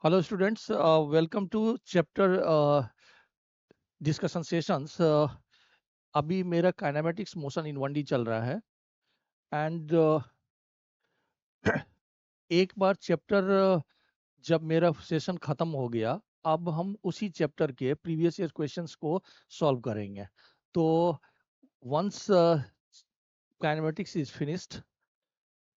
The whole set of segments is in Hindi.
Hello students, welcome to chapter discussion sessions. अभी मेरा काइनेमेटिक्स मोशन इन 1D चल रहा है एंड एक बार चैप्टर जब मेरा सेशन खत्म हो गया, अब हम उसी चैप्टर के प्रीवियस ईयर क्वेश्चंस को सॉल्व करेंगे। तो वंस काइनेमेटिक्स इज फिनिश्ड,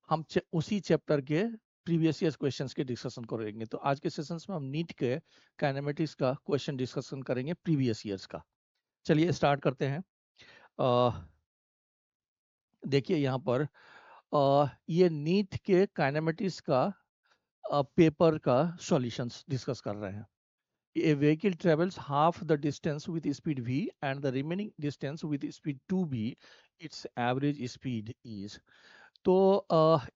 हम उसी चैप्टर के प्रीवियस ईयर क्वेश्चंस के डिस्कशन करेंगे। तो आज के सेशंस में हम नीट के काइनेमेटिक्स का क्वेश्चन डिस्कशन करेंगे प्रीवियस ईयर्स का। चलिए स्टार्ट करते हैं। देखिए यहाँ पर ये नीट के काइनेमेटिक्स का पेपर का सॉल्यूशंस डिस्कस कर रहे हैं। A vehicle travels half the distance with speed v and the remaining distance with speed 2b. Its average speed is. तो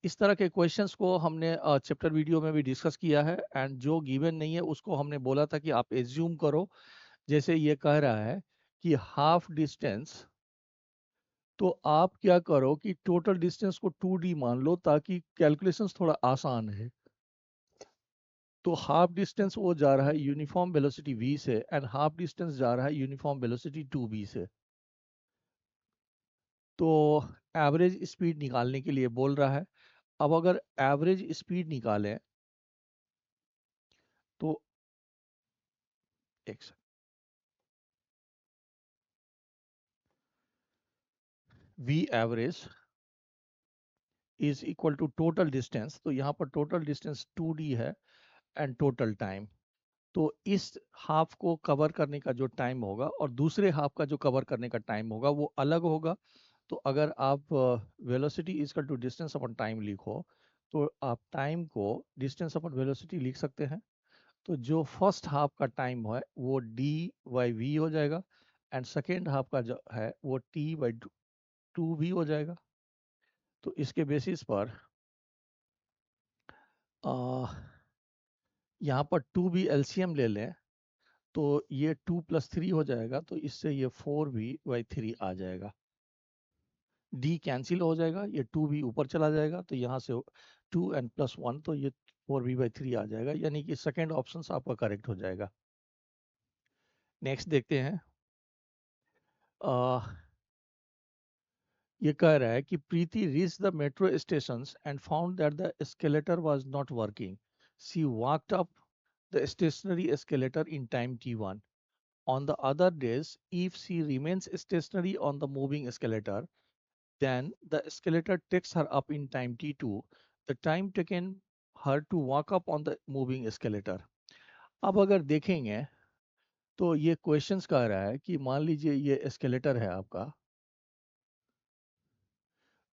इस तरह के क्वेश्चंस को हमने चैप्टर वीडियो में भी डिस्कस किया है एंड जो गिवन नहीं है उसको हमने बोला था कि आप एज्यूम करो। जैसे ये कह रहा है कि हाफ डिस्टेंस, तो आप क्या करो कि टोटल डिस्टेंस को 2d मान लो ताकि कैलकुलेशंस थोड़ा आसान है। तो हाफ डिस्टेंस वो जा रहा है यूनिफॉर्म वेलोसिटी v से एंड हाफ डिस्टेंस जा रहा है यूनिफॉर्म वेलोसिटी 2b से। तो एवरेज स्पीड निकालने के लिए बोल रहा है। अब अगर एवरेज स्पीड निकालें तो एक v average is equal to total distance. तो यहाँ पर टोटल डिस्टेंस 2d है एंड टोटल टाइम। तो इस हाफ को कवर करने का जो टाइम होगा और दूसरे हाफ का जो कवर करने का टाइम होगा वो अलग होगा। तो अगर आप velocity is equal to distance upon time लिखो तो आप टाइम को डिस्टेंस अपॉन वेलोसिटी लिख सकते हैं। तो जो फर्स्ट हाफ का टाइम है वो d/v हो जाएगा एंड सेकेंड हाफ का जो है वो t/2v हो जाएगा। तो इसके बेसिस पर यहाँ पर 2b एलसीएम ले लें तो ये 2 + 3 हो जाएगा। तो इससे ये 4v/3 आ जाएगा। d कैंसिल हो जाएगा, ये 2v ऊपर चला जाएगा तो यहाँ से 2 एंड +1 तो ये 4v/3 आ जाएगा, यानी कि सेकेंड ऑप्शन आपका करेक्ट हो जाएगा। नेक्स्ट देखते हैं। ये कह रहा है कि Preeti reach the metro station and found that the escalator was not working. She walked up the stationary escalator in time t1. On the other days, if she remains stationary on the moving escalator, then the escalator takes her up in time t2, the time taken her to walk up on the moving escalator. अब अगर देखेंगे तो ये क्वेश्चंस कह रहा है कि मान लीजिए ये एस्केलेटर है आपका।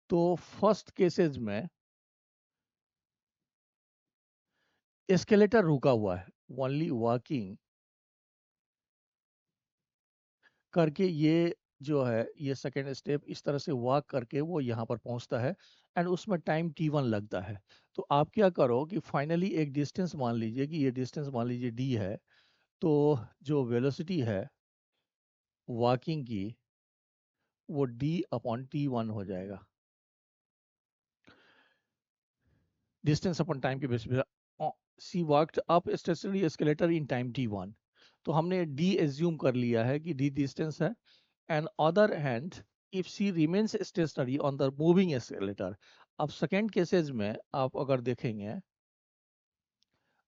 तो फर्स्ट केसेस में एस्केलेटर रुका हुआ है, ओनली वॉकिंग करके ये जो है ये सेकेंड स्टेप इस तरह से वॉक करके वो यहाँ पर पहुँचता है एंड उसमें टाइम t1 लगता है। तो आप क्या करो कि फाइनली एक डिस्टेंस मान लीजिए कि ये डिस्टेंस मान लीजिए d है। तो जो वेलोसिटी है वॉकिंग की वो d/t1 हो जाएगा, डिस्टेंस अपॉन टाइम के बेसिस पे। She walked up stationary escalator in time t1। तो हमने d एज्यूम कर लिया है कि d डिस्टेंस है। And other hand if she remains stationary on the moving escalator. अब सेकेंड केसेस में आप अगर देखेंगे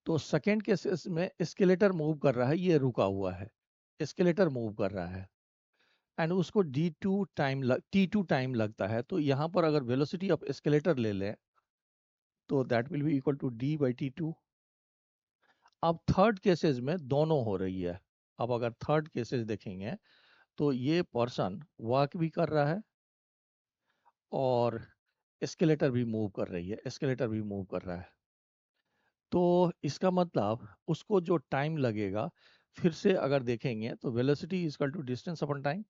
तो सेकेंड केसेस में एस्केलेटर मूव कर रहा है, ये रुका हुआ है, एस्केलेटर मूव कर रहा है एंड उसको t2 टाइम लगता है। तो यहाँ पर अगर वेलोसिटी ऑफ एस्केलेटर ले लें तो that will be equal to d/t2। अब थर्ड केसेस में दोनों हो रही है। अब अगर थर्ड केसेस देखेंगे तो ये पर्सन वॉक भी कर रहा है और एस्केलेटर भी मूव कर रही है, एस्केलेटर भी मूव कर रहा है। तो इसका मतलब उसको जो टाइम लगेगा, फिर से अगर देखेंगे तो velocity is equal to distance upon time.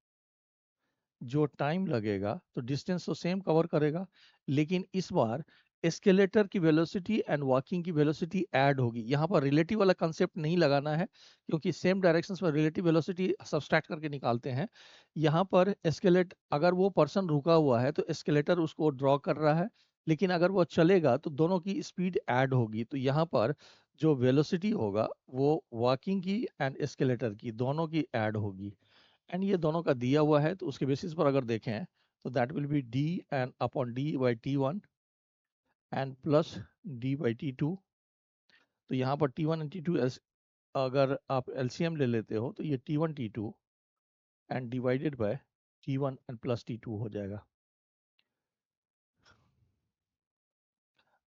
जो टाइम लगेगा तो डिस्टेंस तो सेम कवर करेगा, लेकिन इस बार एस्केलेटर की वेलोसिटी एंड वॉकिंग की वेलोसिटी ऐड होगी। यहाँ पर रिलेटिव वाला कंसेप्ट नहीं लगाना है क्योंकि सेम डायरेक्शंस में रिलेटिव वेलोसिटी सब्सट्रैक्ट करके निकालते हैं। यहाँ पर एस्केलेट अगर वो पर्सन रुका हुआ है तो एस्केलेटर उसको ड्रॉ कर रहा है, लेकिन अगर वो चलेगा तो दोनों की स्पीड ऐड होगी। तो यहाँ पर जो वेलोसिटी होगा वो वॉकिंग की एंड एस्केलेटर की दोनों की ऐड होगी, एंड ये दोनों का दिया हुआ है, तो उसके बेसिस पर अगर देखें तो that will B D and upon D by T1 and plus D by T2। तो यहाँ पर T1 एंड T2 अगर आप एलसीएम ले लेते हो तो ये T1 T2 and divided by T1 and plus T2 हो जाएगा।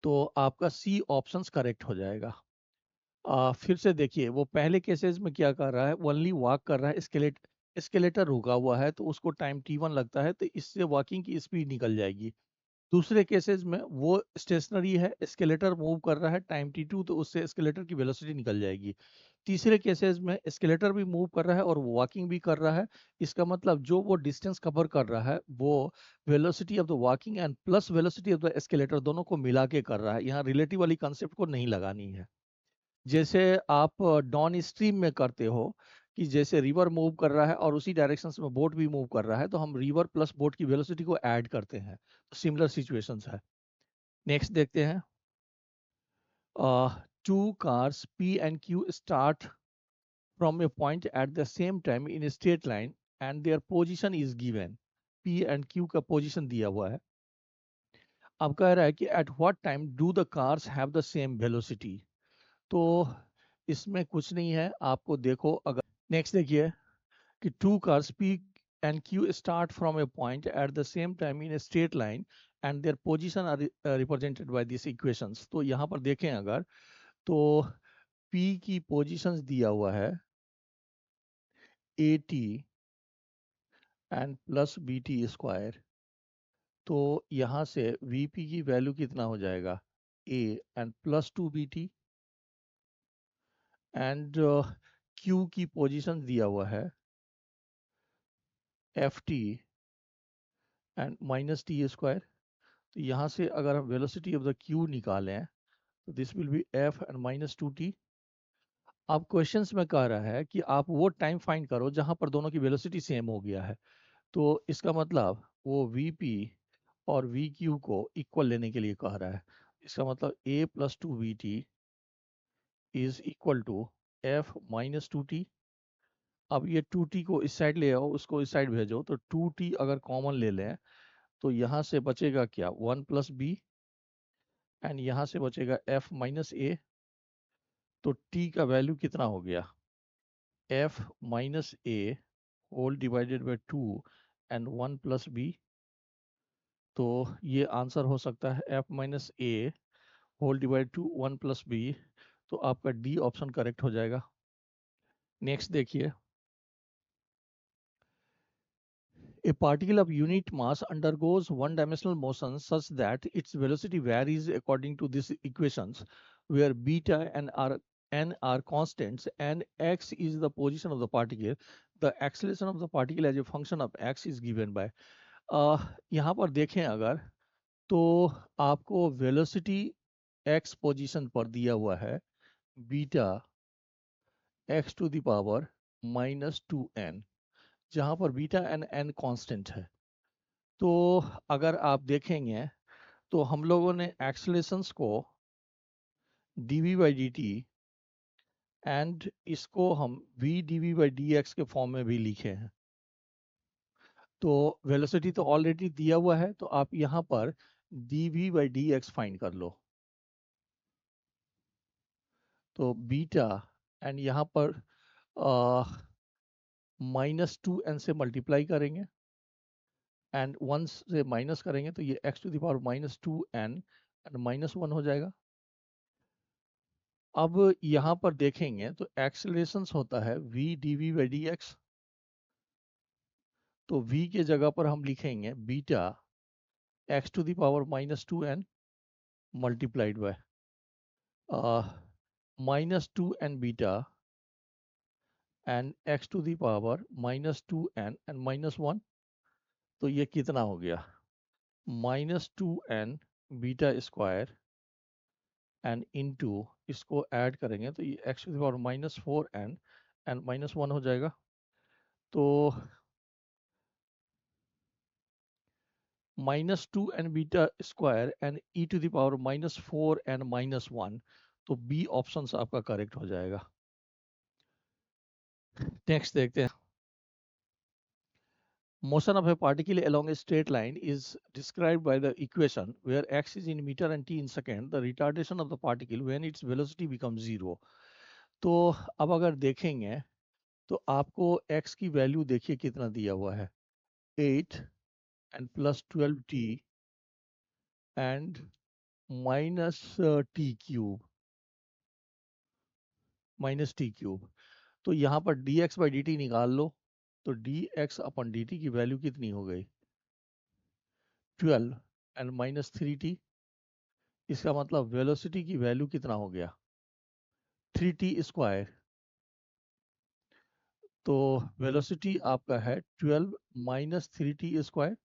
तो आपका सी ऑप्शंस करेक्ट हो जाएगा। फिर से देखिए, वो पहले केसेस में क्या कर रहा है, ओनली वॉक कर रहा है, एस्केलेटर रुका हुआ है तो उसको टाइम T1 लगता है, तो इससे वॉकिंग की स्पीड निकल जाएगी। दूसरे केसेस में वो स्टेशनरी है, एस्केलेटर मूव कर रहा है टाइम T2, तो उससे एस्केलेटर की वेलोसिटी निकल जाएगी। तीसरे केसेस में एस्केलेटर भी मूव कर रहा है और वॉकिंग भी कर रहा है। इसका मतलब जो वो डिस्टेंस कवर कर रहा है वो velocity of the walking and plus velocity of the escalator दोनों को मिला के कर रहा है। यहाँ रिलेटिव वाली कंसेप्ट को नहीं लगानी है। जैसे आप डाउन स्ट्रीम में करते हो कि जैसे रिवर मूव कर रहा है और उसी डायरेक्शन में बोट भी मूव कर रहा है, तो हम रिवर प्लस बोट की वेलोसिटी को ऐड करते हैं। तो सिमिलर सिचुएशंस है। नेक्स्ट देखते हैं। Two cars P and Q start from a point at the same time in a straight line and their position is given. P and Q का पोजीशन दिया हुआ है। अब कह रहा है कि at what time do the cars have the same velocity। तो इसमें कुछ नहीं है, आपको देखो अगर नेक्स्ट देखिए कि two cars P and Q start from a point at the same time in a straight line and their position are represented by these equations। तो यहाँ पर देखें अगर, तो P की पोजीशंस दिया हुआ है AT and plus BT square. तो यहाँ से VP की वैल्यू कितना हो जाएगा, A and plus 2BT, and Q की पोजीशन दिया हुआ है FT and minus T square. तो यहाँ से अगर हम वेलोसिटी ऑफ द Q निकालें तो this will be F and minus 2T। अब क्वेश्चंस में कह रहा है कि आप वो टाइम फाइंड करो जहां पर दोनों की वेलोसिटी सेम हो गया है। तो इसका मतलब वो VP और VQ को इक्वल लेने के लिए कह रहा है। इसका मतलब A plus 2VT is equal to F-2T। अब ये 2T को इस साइड ले आओ, उसको इस साइड भेजो, तो 2T अगर कॉमन ले लें तो यहाँ से बचेगा क्या, 1 + B, एंड यहाँ से बचेगा F-A। तो T का वैल्यू कितना हो गया, F-A whole divided by 2 and 1 + B। तो ये आंसर हो सकता है F-A whole divide two 1 + B। तो आपका डी ऑप्शन करेक्ट हो जाएगा। नेक्स्ट देखिए, a particle of unit mass undergoes one-dimensional motion such that its velocity varies according to these equations, where beta and n are constants and x is the position of the particle. The acceleration of the particle as a function of x is given by। यहाँ पर देखें अगर, तो आपको वेलोसिटी x पोजीशन पर दिया हुआ है बीटा x⁻⁻²n, जहां पर बीटा एंड n कांस्टेंट है। तो अगर आप देखेंगे तो हम लोगों ने एक्सलेशंस को dv/dt एंड इसको हम v/dv/dx के फॉर्म में भी लिखे हैं। तो वेलोसिटी तो ऑलरेडी दिया हुआ है, तो आप यहाँ पर dv/dx फाइंड कर लो। तो बीटा एंड यहाँ पर -2n से मल्टीप्लाई करेंगे एंड 1 से माइनस करेंगे, तो ये x⁻²n एंड -1 हो जाएगा। अब यहाँ पर देखेंगे तो एक्सेलरेशंस होता है v dv/dx। तो v के जगह पर हम लिखेंगे beta x⁻²n multiplied by -2n beta and x⁻²n and -1। तो ये कितना हो गया, -2n beta square and into इसको ऐड करेंगे तो ये x⁻⁻4n एंड -1 हो जाएगा। तो -2n beta square and e⁻⁻4n -1। तो बी ऑप्शन आपका करेक्ट हो जाएगा। नेक्स्ट देखते हैं। Motion of a particle along a straight line is described by the equation where x is in meter and t in second, the retardation of the particle when its velocity becomes 0. तो अब अगर देखेंगे तो आपको x की वैल्यू देखिए कितना दिया हुआ है, 8 and plus 12t and minus t cube minus t cube। तो यहाँ पर dx by dt निकाल लो, तो dx अपन dt की वैल्यू कितनी हो गई, 12 and minus 3t। इसका मतलब वेलोसिटी की वैल्यू कितना हो गया, 3t²। तो वेलोसिटी आपका है 12 माइनस 3t²।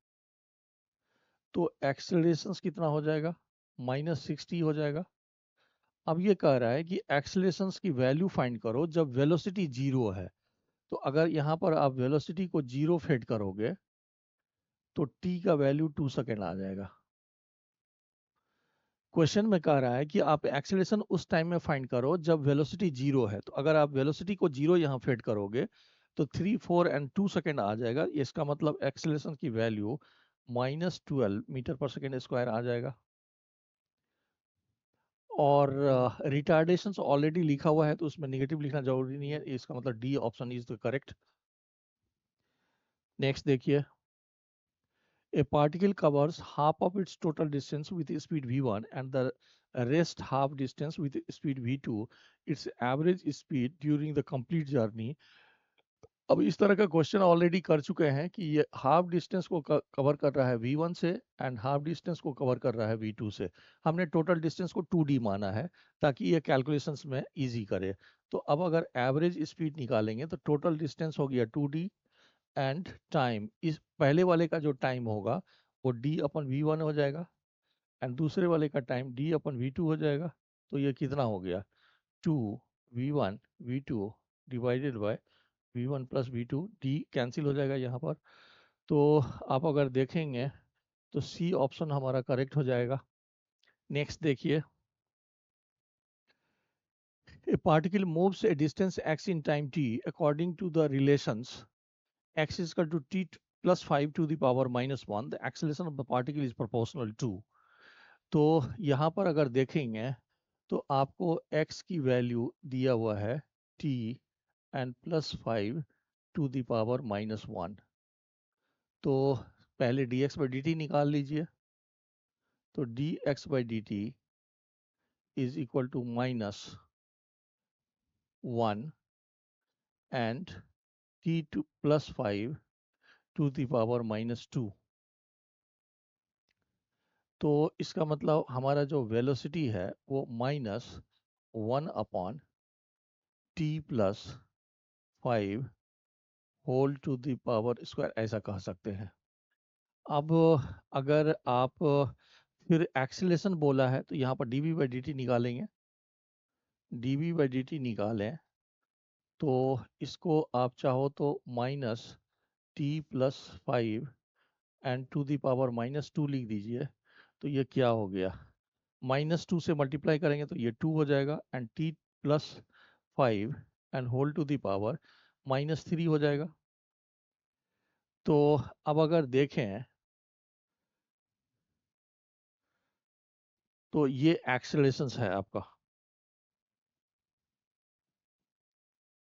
तो एक्सेलरेशन कितना हो जाएगा, -6t हो जाएगा। अब ये कह रहा है कि एक्सेलरेशन की वैल्यू फाइंड करो जब वेलोसिटी 0 है। तो अगर यहाँ पर आप वेलोसिटी को 0 सेट करोगे तो t का वैल्यू 2 सेकेंड आ जाएगा। क्वेश्चन में कह रहा है कि आप एक्सेलरेशन उस टाइम में फाइंड करो जब वेलोसिटी 0 है। तो अगर आप वेलोसिटी को 0 यहाँ फेड करोगे तो 3, 4 एंड 2 सेकेंड आ जाएगा। इसका मतलब एक्सेलरेशन की वैल्यू -12 मीटर पर सेकेंड स्क्वायर आ जाएगा। और रिटार्डेशन ऑलरेडी लिखा हुआ है तो उसमें नेगेटिव लिखना जरूरी नहीं है। इसका मतलब D option is the correct. Next देखिए, a particle covers half of its total distance with speed v1 and the rest half distance with speed v2. Its average speed during the complete journey। अब इस तरह का क्वेश्चन ऑलरेडी कर चुके हैं कि ये हाफ डिस्टेंस को कवर कर रहा है v1 से एंड हाफ डिस्टेंस को कवर कर रहा है v2 से। हमने टोटल डिस्टेंस को 2d माना है ताकि ये कैलकुलेशंस में इजी करे। तो अब अगर एवरेज स्पीड निकालेंगे तो टोटल डिस्टेंस हो गया 2d एंड टाइम, इस पहले वाले का जो टाइम होगा वो d/v1 हो जाएगा एंड दूसरे वाले का टाइम d/v2 हो जाएगा। तो ये कितना हो गया, 2v1 v2 divided by v1 plus v2, d cancel हो जाएगा यहाँ पर। तो आप अगर देखेंगे तो सी ऑप्शन हमारा करेक्ट हो जाएगा। नेक्स्ट देखिए, a particle moves a distance x in time t according to the relations x is equal to t plus 5 to the power -1, the acceleration of the particle is proportional to। तो यहाँ पर अगर देखेंगे तो आपको x की वैल्यू दिया हुआ है t and +5 to the power -1। तो पहले dx by dt निकाल लीजिए। तो dx by dt is equal to -1 and t to +5 to the power -2। तो इसका मतलब हमारा जो वेलोसिटी है वो -1/t+5 whole to the power square ऐसा कह सकते हैं। अब अगर आप फिर एक्सीलरेशन बोला है तो यहाँ पर dv/dt निकालेंगे। dv/dt निकालें तो इसको आप चाहो तो -t+5 and to the power -2 लिख दीजिए। तो ये क्या हो गया, -2 से मल्टीप्लाई करेंगे तो ये 2 हो जाएगा and t+5 and whole to the power -3 हो जाएगा। तो अब अगर देखें तो ये एक्सेलरेशन है आपका,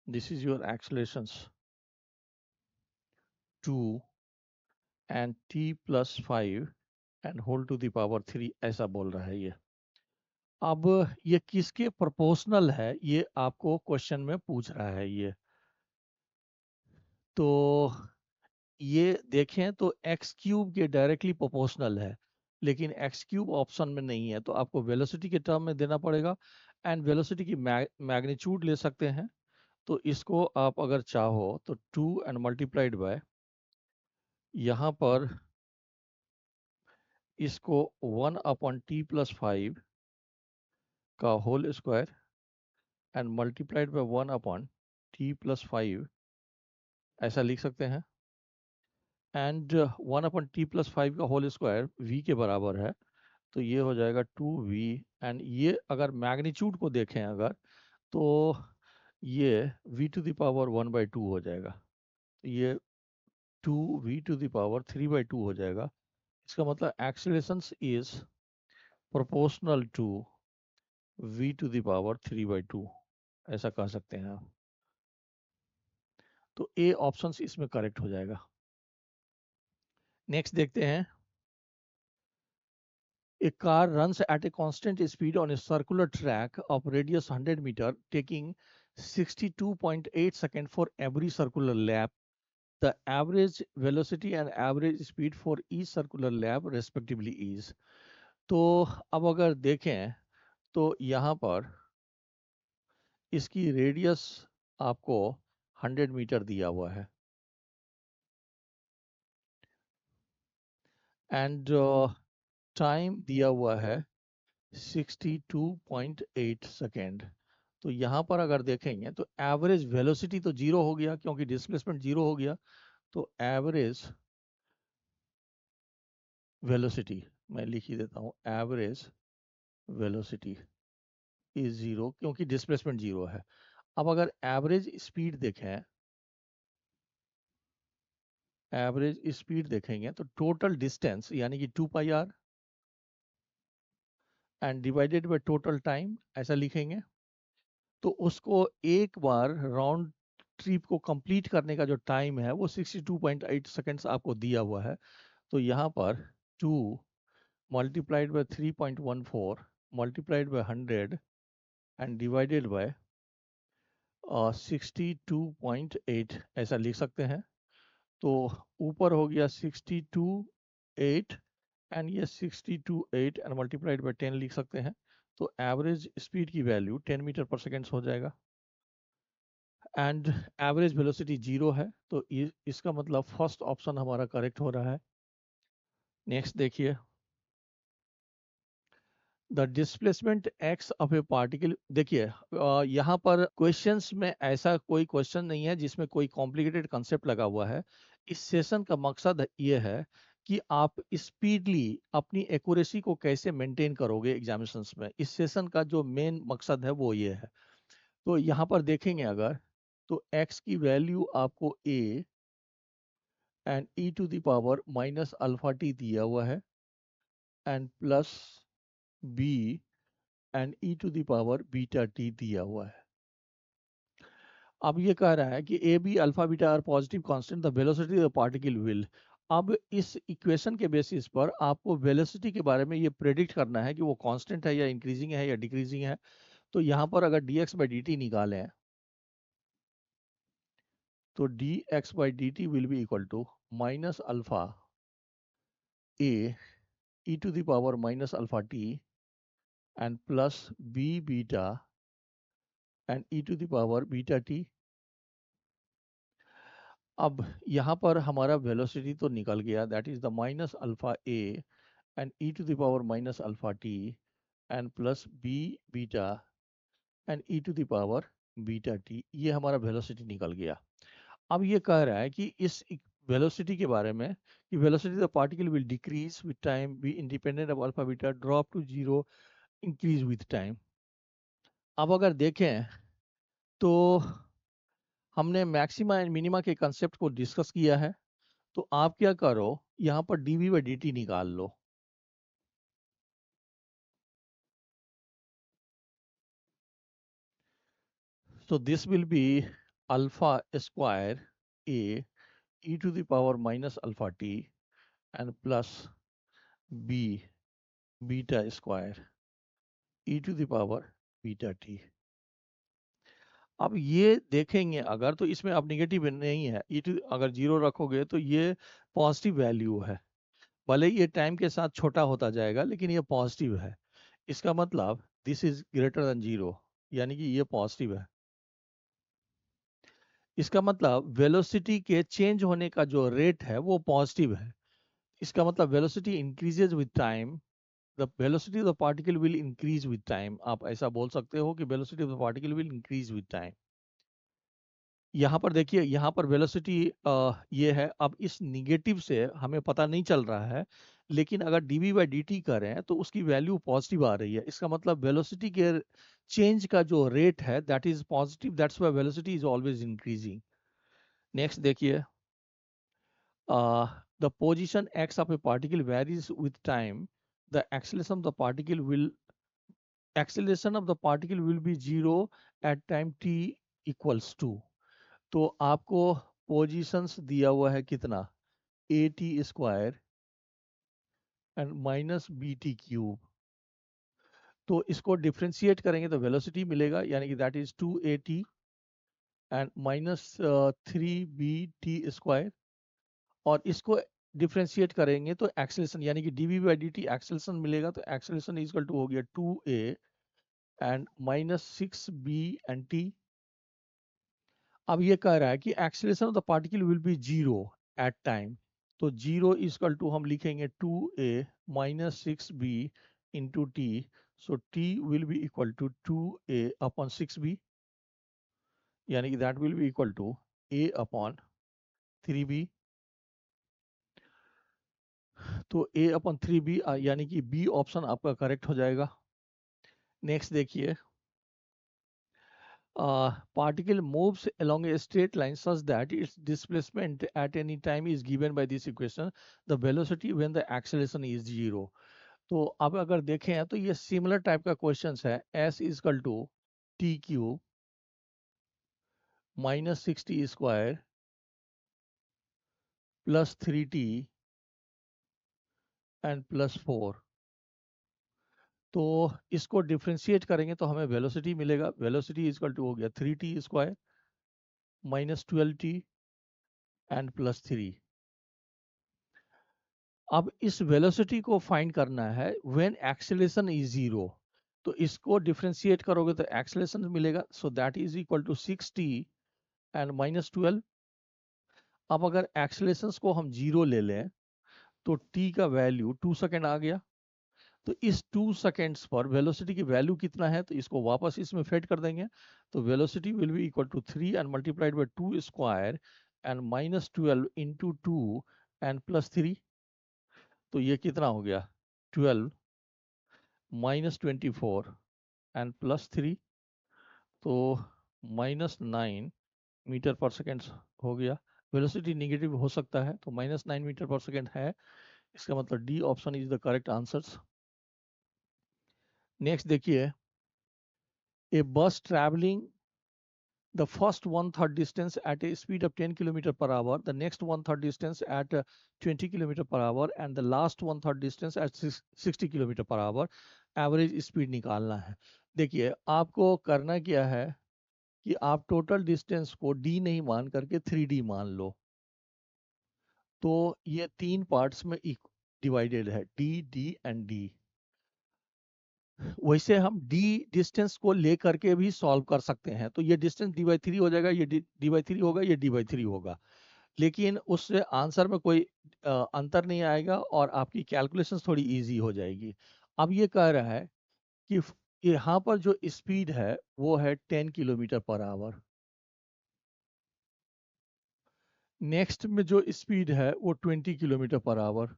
this is your acceleration 2 and t+5 and whole to the power 3 ऐसा बोल रहा है ये। अब ये किसके प्रोपोर्शनल है ये आपको क्वेश्चन में पूछ रहा है ये। तो ये देखें तो एक्स क्यूब के डायरेक्टली प्रोपोर्शनल है, लेकिन एक्स क्यूब ऑप्शन में नहीं है तो आपको वेलोसिटी के टर्म में देना पड़ेगा एंड वेलोसिटी की मैग्नीट्यूड ले सकते हैं। तो इसको आप अगर चाहो तो 2 एंड मल्टीप्लाइड बाय यहाँ पर इसको 1/t+5 का whole square and multiplied by 1/t+5 ऐसा लिख सकते हैं। एंड 1/t+5 का होल स्क्वायर v के बराबर है तो ये हो जाएगा 2v, एंड ये अगर मैग्नीट्यूड को देखें अगर, तो ये v⁻1/2 हो जाएगा। तो ये 2v⁻3/2 हो जाएगा। इसका मतलब acceleration is proportional to v⁻3/2, ऐसा कह सकते हैं आप। तो ए ऑप्शन इसमें करेक्ट हो जाएगा। नेक्स्ट देखते हैं। A car runs at a constant speed on a circular track of radius 100 meter, taking 62.8 seconds for every circular lap. The average velocity and average speed for each circular lap respectively is. तो अब अगर देखें तो यहाँ पर इसकी रेडियस आपको 100 मीटर दिया हुआ है, एंड टाइम दिया हुआ है 62.8 सेकेंड। तो यहाँ पर अगर देखेंगे तो एवरेज वेलोसिटी तो जीरो हो गया क्योंकि डिस्प्लेसमेंट जीरो हो गया। तो एवरेज वेलोसिटी मैं लिख ही देता हूँ, एवरेज वेलोसिटी इज जीरो क्योंकि डिस्प्लेसमेंट जीरो है। अब अगर एवरेज स्पीड देखें, एवरेज स्पीड देखेंगे तो टोटल डिस्टेंस यानी कि 2πr and divided by total time ऐसा लिखेंगे। तो उसको एक बार राउंड ट्रिप को कंप्लीट करने का जो टाइम है वो 62.8 सेकेंड्स आपको दिया हुआ है। तो यहाँ पर 2 multiplied by 3.14 multiplied by 100 and divided by 62.8 ऐसा लिख सकते हैं। तो ऊपर हो गया 62.8 एंड ये 62.8 एंड मल्टीप्लाइड बाय 10 लिख सकते हैं। तो एवरेज स्पीड की वैल्यू 10 मीटर पर सेकेंड हो जाएगा, एंड एवरेज वेलोसिटी जीरो है। तो इसका मतलब फर्स्ट ऑप्शन हमारा करेक्ट हो रहा है। नेक्स्ट देखिए, the displacement x of A particle. देखिए यहाँ पर क्वेश्चंस में ऐसा कोई क्वेश्चन नहीं है जिसमें कोई कॉम्प्लिकेटेड कंसेप्ट लगा हुआ है। इस सेशन का मकसद ये है कि आप स्पीडली अपनी एक्यूरेसी को कैसे मेंटेन करोगे एग्जामिनेशंस में। इस सेशन का जो मेन मकसद है वो ये है। तो यहाँ पर देखेंगे अगर, तो x की वैल्यू आपको a एंड e⁻−α_t दिया हुआ है, and plus b and e⁻βt दिया हुआ है। अब ये कह रहा है कि a b alpha beta are positive constant, the velocity of particle will. अब इस इक्वेशन के बेसिस पर आपको वेलोसिटी के बारे में ये प्रेडिक्ट करना है कि वो कांस्टेंट है या इंक्रीजिंग है या डिक्रीजिंग है। तो यहाँ पर अगर dx/dt निकालें तो dx/dt will be equal to -α a e⁻−α_t and plus b beta and e⁻βt। अब यहाँ पर हमारा वेलोसिटी तो निकल गया, that is the -α a and e⁻−α_t and plus b beta and e⁻βt। ये हमारा वेलोसिटी निकल गया। अब ये कह रहा है कि इस वेलोसिटी के बारे में कि velocity the particle will decrease with time, be independent of alpha beta, drop to zero, increase with time. अब अगर देखें तो हमने मैक्सिमा एंड मिनिमा के कंसेप्ट को डिस्कस किया है। तो आप क्या करो, यहाँ पर dv/dt निकाल लो। So this will be alpha square a e⁻−α_t and plus b beta square e⁻βt। अब ये देखेंगे अगर, तो इसमें अब निगेटिव नहीं है, अगर जीरो रखोगे तो ये पॉजिटिव वैल्यू है। भले ये टाइम के साथ छोटा होता जाएगा लेकिन ये पॉजिटिव है। इसका मतलब this is greater than zero, यानी कि ये पॉजिटिव है। इसका मतलब वेलोसिटी के चेंज होने का जो रेट है वो पॉजिटिव है। इसका मतलब velocity increases with time, the velocity of the particle will increase with time. आप ऐसा बोल सकते हो कि velocity of the particle will increase with time. यहाँ पर देखिए, यहाँ पर वेलोसिटी ये है। अब इस निगेटिव से हमें पता नहीं चल रहा है लेकिन अगर dv बाई dt करें तो उसकी वैल्यू पॉजिटिव आ रही है, इसका मतलब वेलोसिटी के चेंज का जो रेट है that is positive, that's why velocity is always increasing. Next देखिए, the position x of a particle varies with time, the acceleration of the particle will be zero at time t equals to। तो आपको पोजीशंस दिया हुआ है कितना, a t square and minus b t cube. तो इसको डिफ्रेंशिएट करेंगे तो वेलोसिटी मिलेगा, यानी कि that is 2at and minus 3bt square. और इसको डिफ्रेंशिएट करेंगे तो एक्सेलेरेशन यानी कि dv बाई dt एक्सेलेरेशन मिलेगा, तो एक्सेलेरेशन इक्वल टू हो गया 2a and minus 6b and t। अब ये कह रहा है कि acceleration of the particle will be zero at time, तो जीरो इक्वल टू हम लिखेंगे 2a minus 6b into t, so t will be equal to 2a upon 6b, यानी कि that will be equal to a upon 3b। तो a अपॉन 3b यानी कि b ऑप्शन आपका करेक्ट हो जाएगा। नेक्स्ट देखिए, particle moves along a straight line such that its displacement at any time is given by this equation, the velocity when the acceleration is zero। तो अब अगर देखें तो ये सिमिलर टाइप का क्वेश्चन है, s equal to t cube minus 60 square plus 3t and plus 4। तो इसको डिफ्रेंशिएट करेंगे तो हमें वेलोसिटी मिलेगा, वेलोसिटी इजकल टू हो गया 3t square minus 12t and plus 3। अब इस वेलोसिटी को फाइंड करना है व्हेन एक्सेलरेशन इज जीरो, तो इसको डिफरेंशिएट करोगे तो एक्सेलरेशन मिलेगा, so that is equal to 6t and minus 12। अब अगर एक्सेलरेशन को हम जीरो ले लें तो t का वैल्यू 2 सेकेंड आ गया, तो इस 2 सेकेंड्स पर वेलोसिटी की वैल्यू कितना है, तो इसको वापस इसमें फेड कर देंगे, तो velocity will be equal to 3 and multiplied by 2 square and minus 12 into 2 and plus 3। तो ये कितना हो गया, 12 माइनस 24 एंड प्लस 3, तो माइनस 9 मीटर पर सेकेंड हो गया। वेलोसिटी निगेटिव हो सकता है, तो माइनस 9 मीटर पर सेकेंड है, इसका मतलब D option is the correct answer. Next देखिए, ए बस travelling the first one third distance at a speed of 10 km per hour, the next one third distance at 20 km per hour, and the last one third distance at 60 km per hour, average speed निकालना है। देखिए आपको करना क्या है कि आप टोटल डिस्टेंस को d नहीं मान करके 3d मान लो, तो ये तीन पार्ट्स में डिवाइडेड है, d d एंड d। वैसे हम d डिस्टेंस को लेकर के भी सॉल्व कर सकते हैं, तो ये डिस्टेंस d बाई 3 हो जाएगा, ये d बाई 3 होगा, ये d बाई 3 होगा, लेकिन उससे आंसर में कोई अंतर नहीं आएगा और आपकी कैलकुलेशन थोड़ी इजी हो जाएगी। अब ये कह रहा है कि यहाँ पर जो स्पीड है वो है 10 किलोमीटर पर आवर, नेक्स्ट में जो स्पीड है वो 20 kilometre per hour,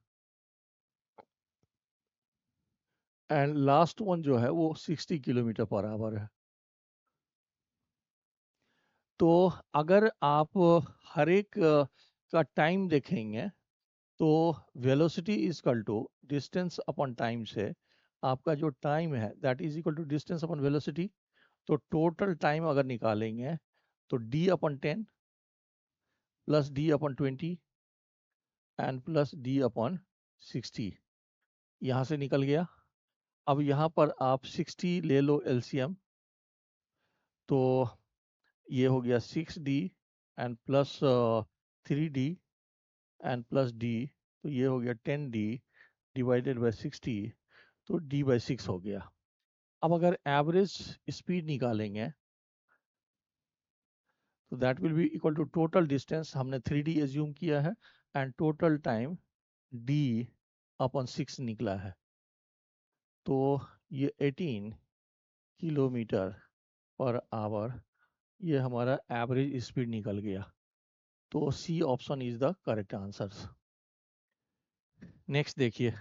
and last one जो है वो 60 किलोमीटर पर आवर है। तो अगर आप हर एक का टाइम देखेंगे तो velocity is equal to distance upon time से आपका जो टाइम है that is equal to distance upon velocity. तो टोटल टाइम अगर निकालेंगे तो d upon 10 plus d upon 20 and plus d upon 60 यहाँ से निकल गया। अब यहाँ पर आप 60 ले लो एलसीएम, तो ये हो गया 6d and plus 3d and plus d, तो ये हो गया 10d डिवाइडेड बाई 60, तो d बाई 6 हो गया। अब अगर एवरेज स्पीड निकालेंगे तो that will be equal to total distance, हमने 3d एज्यूम किया है, and total time d upon 6 निकला है, तो ये 18 किलोमीटर पर आवर ये हमारा एवरेज स्पीड निकल गया। तो C option is the correct answer. Next देखिए